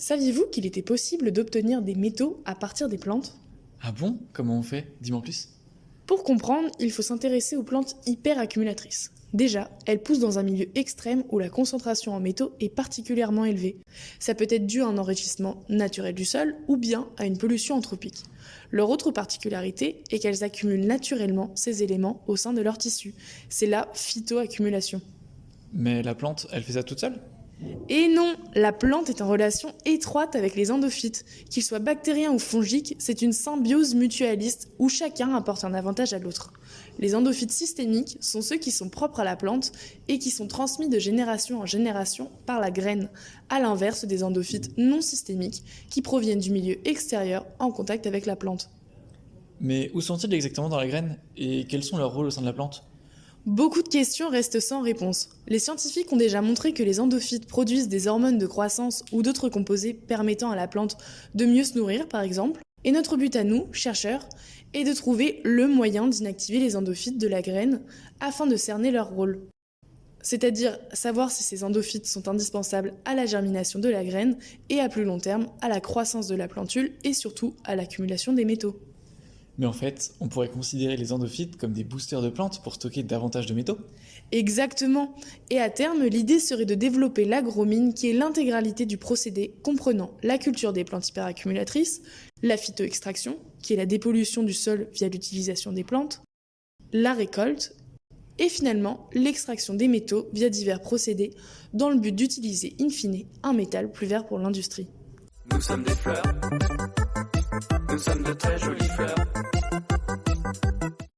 Saviez-vous qu'il était possible d'obtenir des métaux à partir des plantes? Ah bon? Comment on fait? Dis-moi en plus. Pour comprendre, il faut s'intéresser aux plantes hyperaccumulatrices. Déjà, elles poussent dans un milieu extrême où la concentration en métaux est particulièrement élevée. Ça peut être dû à un enrichissement naturel du sol ou bien à une pollution anthropique. Leur autre particularité est qu'elles accumulent naturellement ces éléments au sein de leur tissu. C'est la phytoaccumulation. Mais la plante, elle fait ça toute seule? Et non, la plante est en relation étroite avec les endophytes. Qu'ils soient bactériens ou fongiques, c'est une symbiose mutualiste où chacun apporte un avantage à l'autre. Les endophytes systémiques sont ceux qui sont propres à la plante et qui sont transmis de génération en génération par la graine, à l'inverse des endophytes non systémiques qui proviennent du milieu extérieur en contact avec la plante. Mais où sont-ils exactement dans la graine? Et quels sont leurs rôles au sein de la plante? Beaucoup de questions restent sans réponse. Les scientifiques ont déjà montré que les endophytes produisent des hormones de croissance ou d'autres composés permettant à la plante de mieux se nourrir, par exemple. Et notre but à nous, chercheurs, est de trouver le moyen d'inactiver les endophytes de la graine afin de cerner leur rôle. C'est-à-dire savoir si ces endophytes sont indispensables à la germination de la graine et à plus long terme à la croissance de la plantule et surtout à l'accumulation des métaux. Mais en fait, on pourrait considérer les endophytes comme des boosters de plantes pour stocker davantage de métaux? Exactement. Et à terme, l'idée serait de développer l'agromine qui est l'intégralité du procédé comprenant la culture des plantes hyperaccumulatrices, la phytoextraction, qui est la dépollution du sol via l'utilisation des plantes, la récolte, et finalement l'extraction des métaux via divers procédés dans le but d'utiliser in fine un métal plus vert pour l'industrie. Nous sommes des fleurs, nous sommes de très jolies fleurs.